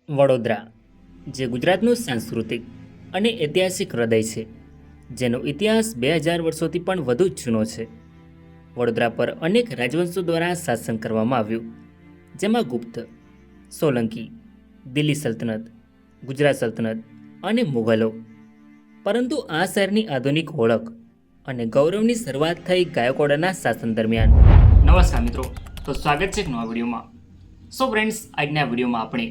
વડોદરા, જે ગુજરાતનું સાંસ્કૃતિક અને ઐતિહાસિક હૃદય છે, જેનો ઇતિહાસ 2000 વર્ષોથી પણ વધુ જૂનો છે. વડોદરા પર અનેક રાજવંશો દ્વારા શાસન કરવામાં આવ્યું, જેમાં ગુપ્ત, સોલંકી, દિલ્હી સલ્તનત, ગુજરાત સલ્તનત અને મુઘલો. પરંતુ આ શહેરની આધુનિક ઓળખ અને ગૌરવની શરૂઆત થઈ ગાયકવાડોના શાસન દરમિયાન. નમસ્કાર મિત્રો, તો સ્વાગત છે એક નવા વિડીયોમાં. સો ફ્રેન્ડ્સ, આજના વિડીયોમાં આપણે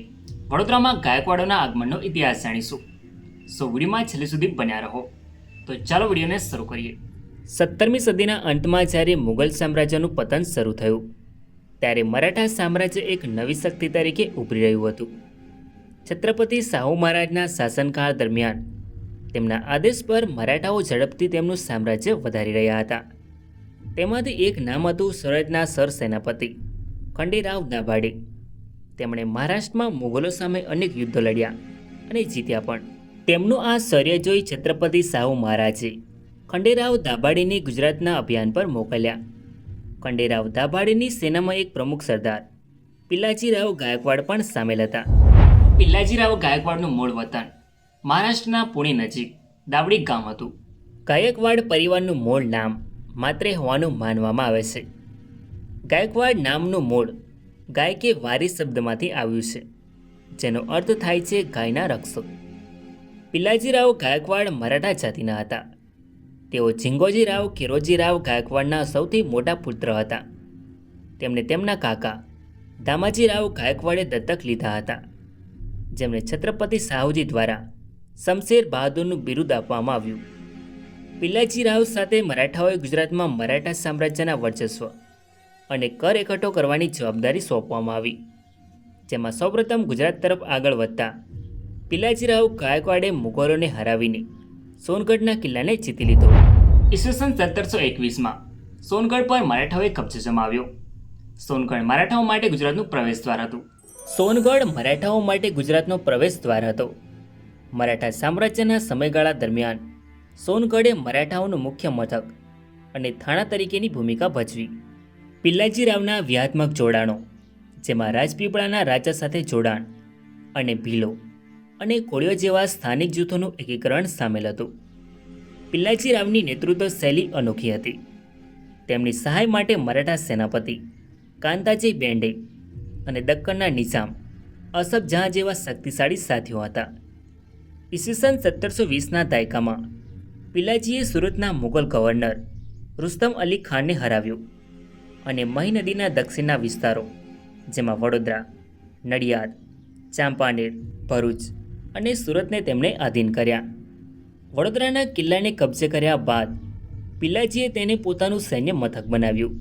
વડોદરામાં ગાયકવાડોના આગમનનો ઇતિહાસ જાણીશું. સો વિડીયોમાં છેલ્લે સુધી બન્યા રહો. તો ચાલો વિડીયોને શરૂ કરીએ. 17મી સદીના અંતમાં જ્યારે મુઘલ સામ્રાજ્યનું પતન શરૂ થયું, ત્યારે મરાઠા સામ્રાજ્ય એક નવી શક્તિ તરીકે ઉભરી રહ્યું હતું. છત્રપતિ શાહુ મહારાજના શાસનકાળ દરમિયાન તેમના આદેશ પર મરાઠાઓ ઝડપથી તેમનું સામ્રાજ્ય વધારી રહ્યા હતા. તેમાંથી એક નામ હતું સ્વરાજના સર સેનાપતિ ખંડેરાવ દાભાડે. તેમણે મહારાષ્ટ્રમાં મુઘલો સામે અનેક યુદ્ધો લડ્યા અને જીત્યા પણ. તેમનું આ શૌર્ય જોઈ છત્રપતિ શાહુ મહારાજે ખંડેરાવ દાભાડેને ગુજરાતના અભિયાન પર મોકલ્યા. ખંડેરાવ દાભાડેની સેનામાં એક પ્રમુખ સરદાર પિલાજીરાવ ગાયકવાડ પણ સામેલ હતા. પિલાજીરાવ ગાયકવાડનું મૂળ વતન મહારાષ્ટ્રના પુણે નજીક દાવડી ગામ હતું. ગાયકવાડ પરિવારનું મૂળ નામ માત્રે હોવાનું માનવામાં આવે છે. ગાયકવાડ નામનું મૂળ ગાય કે વારી શબ્દમાંથી આવ્યું છે, જેનો અર્થ થાય છે ગાયના રક્ષક. પિલાજીરાવ ગાયકવાડ મરાઠા જાતિના હતા. તેઓ ઝિંગોજીરાવ કિરોજીરાવ ગાયકવાડના સૌથી મોટા પુત્ર હતા. તેમને તેમના કાકા દામાજીરાવ ગાયકવાડે દત્તક લીધા હતા, જેમને છત્રપતિ શાહુજી દ્વારા શમશેર બહાદુરનું બિરુદ આપવામાં આવ્યું. પિલાજીરાવ સાથે મરાઠાઓએ ગુજરાતમાં મરાઠા સામ્રાજ્યના વર્ચસ્વ અને કર એકઠો કરવાની જવાબદારી સોંપવામાં આવી, જેમાં સૌપ્રથમ ગુજરાત તરફ આગળ વધતા પિલાજીરાવ ગાયકવાડે મુઘલોને હરાવીને સોનગઢના કિલ્લાને જીતી લીધો. ઈસવીસન 1721માં સોનગઢ પર મરાઠાઓએ કબજો જમાવ્યો. સોનગઢ મરાઠાઓ માટે ગુજરાતનું પ્રવેશદ્વાર હતું. સોનગઢ મરાઠાઓ માટે ગુજરાતનો પ્રવેશદ્વાર હતો. મરાઠા સામ્રાજ્યના સમયગાળા દરમિયાન સોનગઢે મરાઠાઓનું મુખ્ય મથક અને થાણા તરીકેની ભૂમિકા ભજવી. પિલાજીરાવના વ્યૂહાત્મક જોડાણો, જેમાં રાજપીપળાના રાજા સાથે જોડાણ અને ભીલો અને કોળીઓ જેવા સ્થાનિક જૂથોનું એકીકરણ સામેલ હતું. પિલાજીરાવની નેતૃત્વ શૈલી અનોખી હતી. તેમની સહાય માટે મરાઠા સેનાપતિ કાંતાજી બેન્ડે અને દક્કનના નિઝામ અસફ જહાં જેવા શક્તિશાળી સાથીઓ હતા. ઈસવીસન 1720ના દાયકામાં પિલાજીએ સુરતના મુઘલ ગવર્નર રુસ્તમ અલી ખાનને હરાવ્યો અને મહી નદીના દક્ષિણના વિસ્તારો, જેમાં વડોદરા, નડિયાદ, ચાંપાનેર, ભરૂચ અને સુરતને તેમણે આધીન કર્યા. વડોદરાના કિલ્લાને કબજે કર્યા બાદ પિલાજીએ તેને પોતાનું સૈન્ય મથક બનાવ્યું.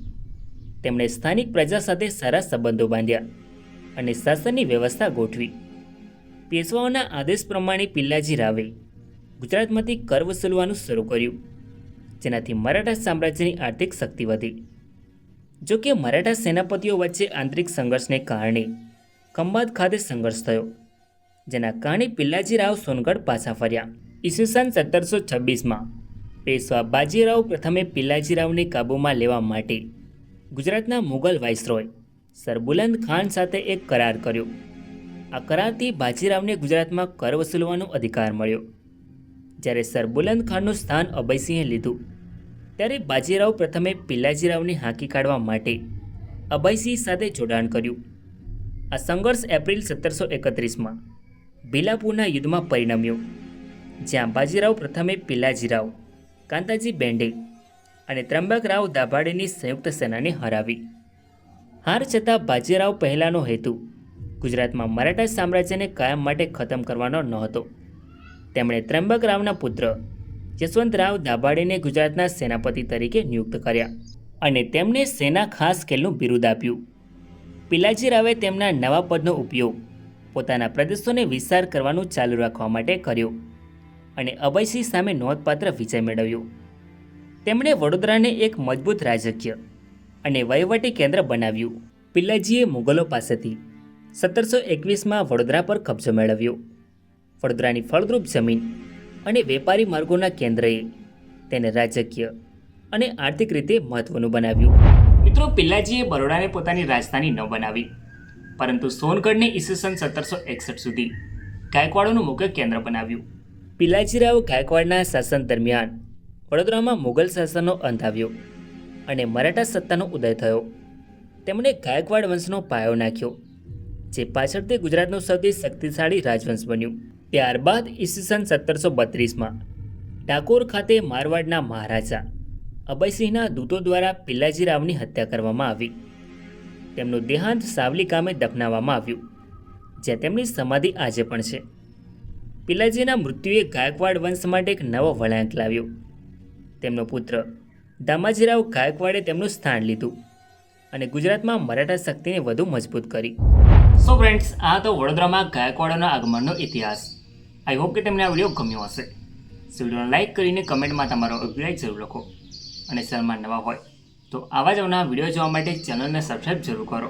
તેમણે સ્થાનિક પ્રજા સાથે સારા સંબંધો બાંધ્યા અને શાસનની વ્યવસ્થા ગોઠવી. પેશવાઓના આદેશ પ્રમાણે પિલાજી રાવે ગુજરાતમાંથી કર વસૂલવાનું શરૂ કર્યું, જેનાથી મરાઠા સામ્રાજ્યની આર્થિક શક્તિ વધી. જો કે મરાઠા સેનાપતિઓ વચ્ચે આંતરિક સંઘર્ષને કારણે ખંભાત ખાતે સંઘર્ષ થયો, જેના કારણે પિલાજીરાવ સોનગઢ પાછા ફર્યા. ઈસવીસન 1726માં પેશવા બાજીરાવ પ્રથમે પિલાજીરાવને કાબૂમાં લેવા માટે ગુજરાતના મુઘલ વાઇસરોય સર બુલંદ ખાન સાથે એક કરાર કર્યો. આ કરારથી બાજીરાવને ગુજરાતમાં કર વસૂલવાનો અધિકાર મળ્યો. જ્યારે સર બુલંદ ખાનનું સ્થાન અભયસિંહે લીધું, ત્યારે બાજીરાવ પ્રથમે પિલાજીરાવને હાંકી કાઢવા માટે અભયસિંહ સાથે જોડાણ કર્યું. આ સંઘર્ષ એપ્રિલ 1731માં ભીલાપુરના યુદ્ધમાં પરિણમ્યો, જ્યાં બાજીરાવ પ્રથમે પિલાજીરાવ, કાંતાજી બેન્ડે અને ત્રંબકરાવ દાભાડેની સંયુક્ત સેનાને હરાવી. હાર છતાં બાજીરાવ પહેલાંનો હેતુ ગુજરાતમાં મરાઠા સામ્રાજ્યને કાયમ માટે ખતમ કરવાનો નહોતો. તેમણે ત્રંબકરાવના પુત્ર યશવંતરાવ દાભાડેને ગુજરાતના સેનાપતિ તરીકે નિયુક્ત કર્યા અને તેમને સેના ખાસ સ્કેલનું બિરુદ આપ્યું. પિલાજીરાવે તેમના નવા પદનો ઉપયોગ પોતાના પ્રદેશોને વિસ્તાર કરવાનું ચાલુ રાખવા માટે કર્યો અને અભયસિંહ સામે નોંધપાત્ર વિજય મેળવ્યો. તેમણે વડોદરાને એક મજબૂત રાજકીય અને વહીવટી કેન્દ્ર બનાવ્યું. પિલાજીએ મુઘલો પાસેથી 1721માં વડોદરા પર કબજો મેળવ્યો. વડોદરાની ફળદ્રુપ જમીન અને વેપારી માર્ગોના કેન્દ્રએ તેને રાજકીય અને આર્થિક રીતે મહત્વનું બનાવ્યું. મિત્રો, પિલાજીએ બરોડાને પોતાની રાજધાની ન બનાવી, પરંતુ સોનગઢને ઈસવીસન 1761 સુધી ગાયકવાડોનું મુખ્ય કેન્દ્ર બનાવ્યું. પિલાજીરાવ ગાયકવાડના શાસન દરમિયાન વડોદરામાં મુગલ શાસનનો અંત આવ્યો અને મરાઠા સત્તાનો ઉદય થયો. તેમણે ગાયકવાડ વંશનો પાયો નાખ્યો, જે પાછળથી ગુજરાતનું સૌથી શક્તિશાળી રાજવંશ બન્યું. ત્યારબાદ ઈસવીસન 1732માં ડાકોર ખાતે મારવાડના મહારાજા અભયસિંહના દૂતો દ્વારા પિલાજીરાવની હત્યા કરવામાં આવી. તેમનું દેહાંત સાવલી ગામે દફનાવવામાં આવ્યું, જ્યાં તેમની સમાધિ આજે પણ છે. પિલાજીના મૃત્યુએ ગાયકવાડ વંશ માટે એક નવો વળાંક લાવ્યો. તેમનો પુત્ર દામાજીરાવ ગાયકવાડે તેમનું સ્થાન લીધું અને ગુજરાતમાં મરાઠા શક્તિને વધુ મજબૂત કરી. સો ફ્રેન્ડ્સ, આ તો વડોદરામાં ગાયકવાડોના આગમનનો ઇતિહાસ. આઈ હોપ કે તમને આ વિડીયો ગમ્યો હશે. વિડીયોને લાઇક કરીને કમેન્ટમાં તમારો અભિપ્રાય જરૂર લખો અને ચેનલમાં નવા હોય તો આવા જ અવનવા વિડીયો જોવા માટે ચેનલને સબસ્ક્રાઈબ જરૂર કરો.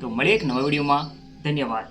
તો મળીએ એક નવા વિડીયોમાં. ધન્યવાદ.